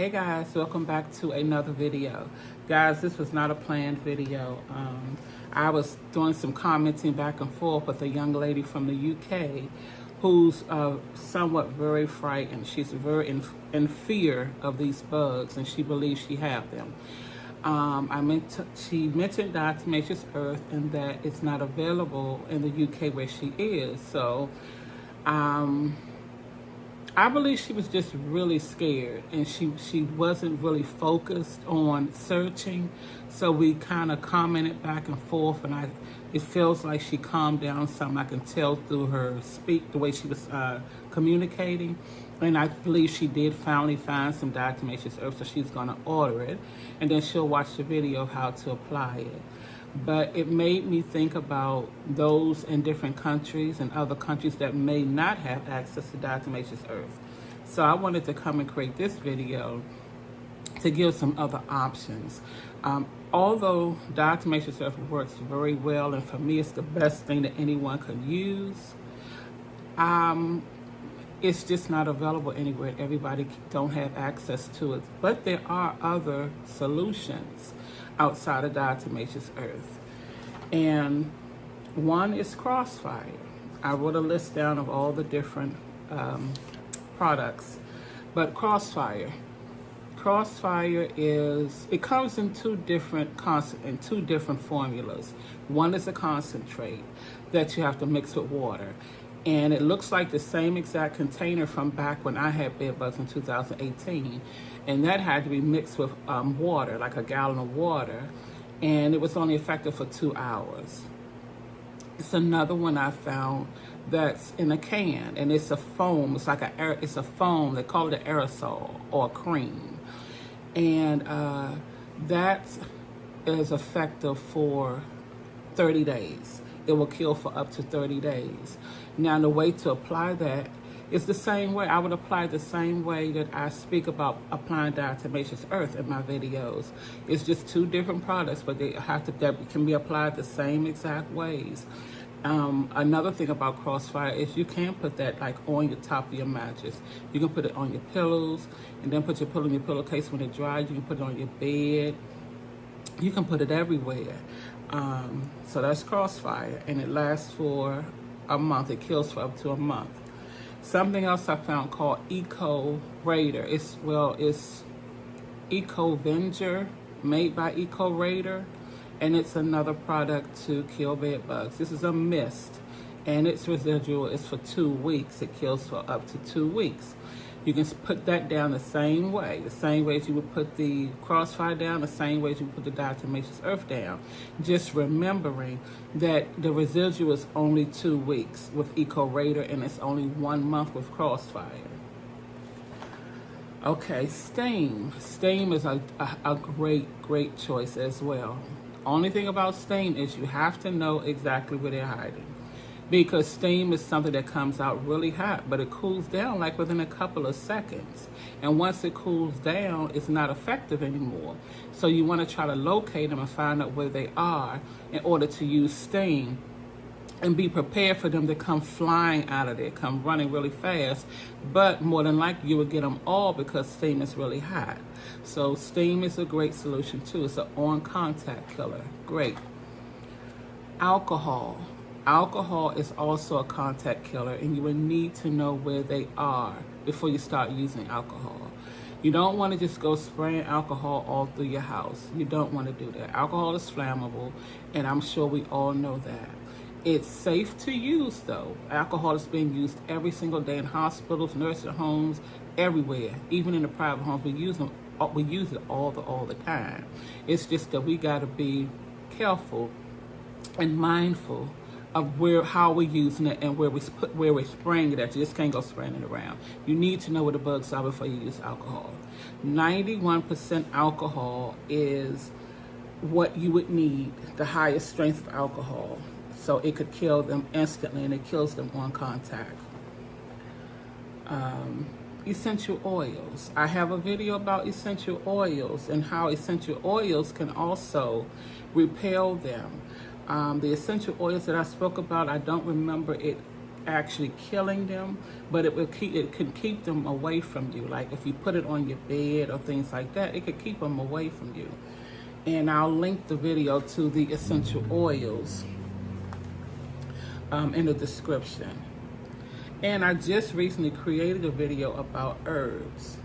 Hey guys, welcome back to another video. Guys, this was not a planned video. I was doing some commenting back and forth with a young lady from the UK who's somewhat very frightened. She's very in fear of these bugs, and she believes she have them. She mentioned diatomaceous earth and that it's not available in the UK where she is. So I believe she was just really scared, and she wasn't really focused on searching. So we kind of commented back and forth, and it feels like she calmed down some. I can tell through her the way she was communicating. And I believe she did finally find some diatomaceous earth, so she's gonna order it, and then she'll watch the video of how to apply it. But it made me think about those in different countries and other countries that may not have access to diatomaceous earth. So I wanted to come and create this video to give some other options. Although diatomaceous earth works very well, and for me it's the best thing that anyone could use, it's just not available anywhere. Everybody don't have access to it. But there are other solutions outside of diatomaceous earth. And one is Crossfire. I wrote a list down of all the different products. But Crossfire it comes in two different formulas. One is a concentrate that you have to mix with water. And it looks like the same exact container from back when I had bed bugs in 2018. And that had to be mixed with water, like a gallon of water. And it was only effective for 2 hours. It's another one I found that's in a can, and it's a foam. It's like it's a foam. They call it an aerosol or a cream. And that is effective for 30 days. It will kill for up to 30 days. Now, the way to apply that is the same way. I would apply the same way that I speak about applying diatomaceous earth in my videos. It's just two different products, but they can be applied the same exact ways. Another thing about Crossfire is you can put that like on the top of your mattress. You can put it on your pillows, and then put your pillow in your pillowcase when it dries. You can put it on your bed. You can put it everywhere. So that's Crossfire, and it lasts for a month. It kills for up to a month. Something else I found called Eco Raider. It's Eco Venger, made by Eco Raider, and it's another product to kill bed bugs. This is a mist, and its residual is for 2 weeks. It kills for up to 2 weeks. You can put that down the same way as you would put the Crossfire down, the same way as you would put the diatomaceous earth down. Just remembering that the residual is only 2 weeks with Eco Raider, and it's only 1 month with Crossfire. Okay, Steam. Steam is a great choice as well. Only thing about Steam is you have to know exactly where they're hiding. Because steam is something that comes out really hot, but it cools down like within a couple of seconds. And once it cools down, it's not effective anymore. So you want to try to locate them and find out where they are in order to use steam, and be prepared for them to come flying out of there, come running really fast. But more than likely, you will get them all because steam is really hot. So steam is a great solution too. It's an on-contact killer. Great. Alcohol. Alcohol is also a contact killer, and you will need to know where they are before you start using alcohol. You don't want to just go spraying alcohol all through your house. You don't want to do that. Alcohol is flammable, and I'm sure we all know that. It's safe to use though. Alcohol is being used every single day in hospitals, nursing homes, everywhere, even in the private homes. We use it all the time. It's just that we got to be careful and mindful of how we're using it and where we're spraying it at. You just can't go spraying it around. You need to know where the bugs are before you use alcohol. 91% alcohol is what you would need, the highest strength of alcohol. So it could kill them instantly, and it kills them on contact. Essential oils. I have a video about essential oils and how essential oils can also repel them. The essential oils that I spoke about, I don't remember it actually killing them, but it can keep them away from you. Like if you put it on your bed or things like that, it could keep them away from you. And I'll link the video to the essential oils in the description. And I just recently created a video about herbs,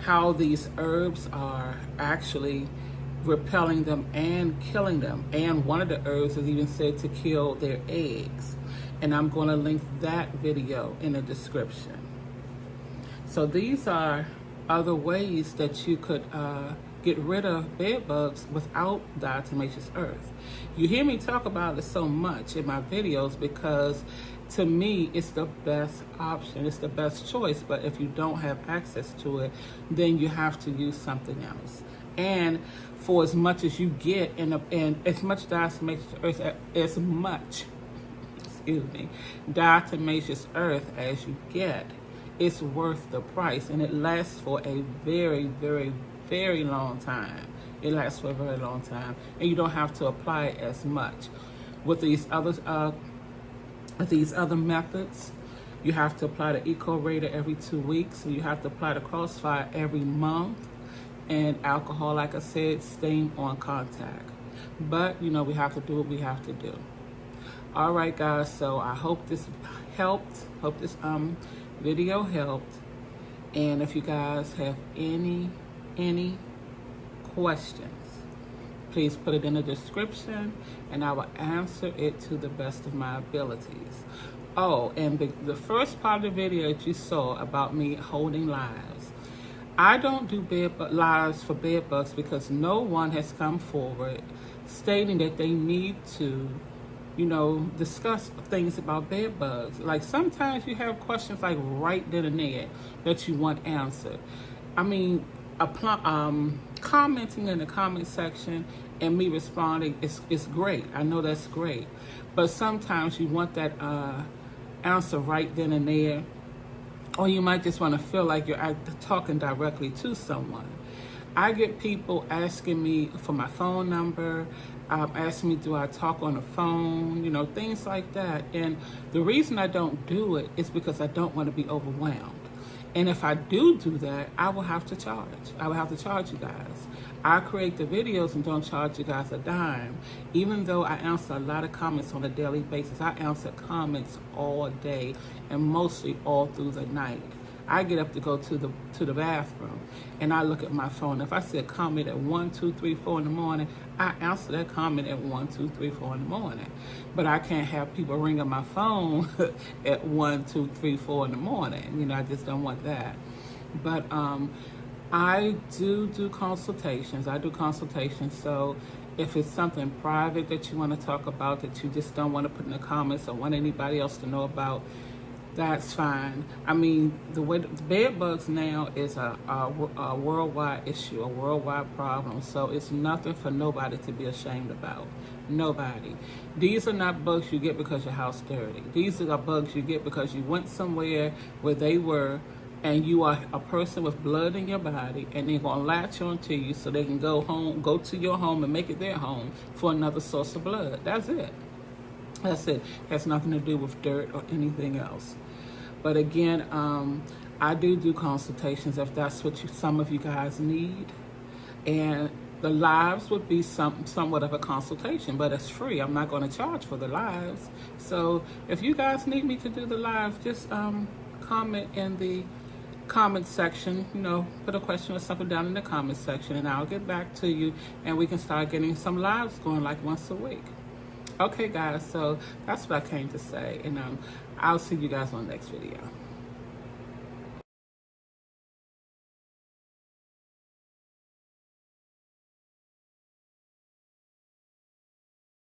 how these herbs are actually repelling them and killing them. And one of the herbs is even said to kill their eggs. And I'm going to link that video in the description. So these are other ways that you could get rid of bed bugs without diatomaceous earth. You hear me talk about it so much in my videos because to me it's the best option, it's the best choice. But if you don't have access to it, then you have to use something else. And for as much as you get and as much diatomaceous earth diatomaceous earth as you get, it's worth the price, and it lasts for a very, very, very long time. It lasts for a very long time, and you don't have to apply it as much. With these other methods, you have to apply the Eco Raider every 2 weeks, and you have to apply the Crossfire every month. And alcohol, like I said, stain on contact. But you know, we have to do what we have to do. All right, guys. So I hope this helped. Hope this video helped. And if you guys have any questions, please put it in the description, and I will answer it to the best of my abilities. Oh, and the first part of the video that you saw about me holding lives, I don't do lives for bed bugs because no one has come forward stating that they need to, you know, discuss things about bed bugs. Like sometimes you have questions like right then and there that you want answered. I mean, commenting in the comment section and me responding is great. I know that's great. But sometimes you want that answer right then and there. Or you might just want to feel like you're talking directly to someone. I get people asking me for my phone number, asking me do I talk on the phone, you know, things like that. And the reason I don't do it is because I don't want to be overwhelmed. And if I do that, I will have to charge. I will have to charge you guys. I create the videos and don't charge you guys a dime. Even though I answer a lot of comments on a daily basis, I answer comments all day and mostly all through the night. I get up to go to the bathroom and I look at my phone. If I see a comment at 1, 2, 3, 4 in the morning, I answer that comment at 1, 2, 3, 4 in the morning. But I can't have people ringing my phone at 1, 2, 3, 4 in the morning. You know, I just don't want that. But I do consultations. I do consultations. So if it's something private that you want to talk about that you just don't want to put in the comments or want anybody else to know about, that's fine. I mean, the bed bugs now is a worldwide issue, a worldwide problem. So it's nothing for nobody to be ashamed about. Nobody. These are not bugs you get because your house dirty. These are bugs you get because you went somewhere where they were, and you are a person with blood in your body, and they're gonna latch onto you so they can go to your home and make it their home for another source of blood. That's it. That's it. Has nothing to do with dirt or anything else. But again, I do consultations if that's what some of you guys need. And the lives would be somewhat of a consultation, but it's free. I'm not going to charge for the lives. So if you guys need me to do the lives, just comment in the comment section, you know, put a question or something down in the comment section, and I'll get back to you, and we can start getting some lives going like once a week. Okay, guys, so that's what I came to say, and I'll see you guys on the next video.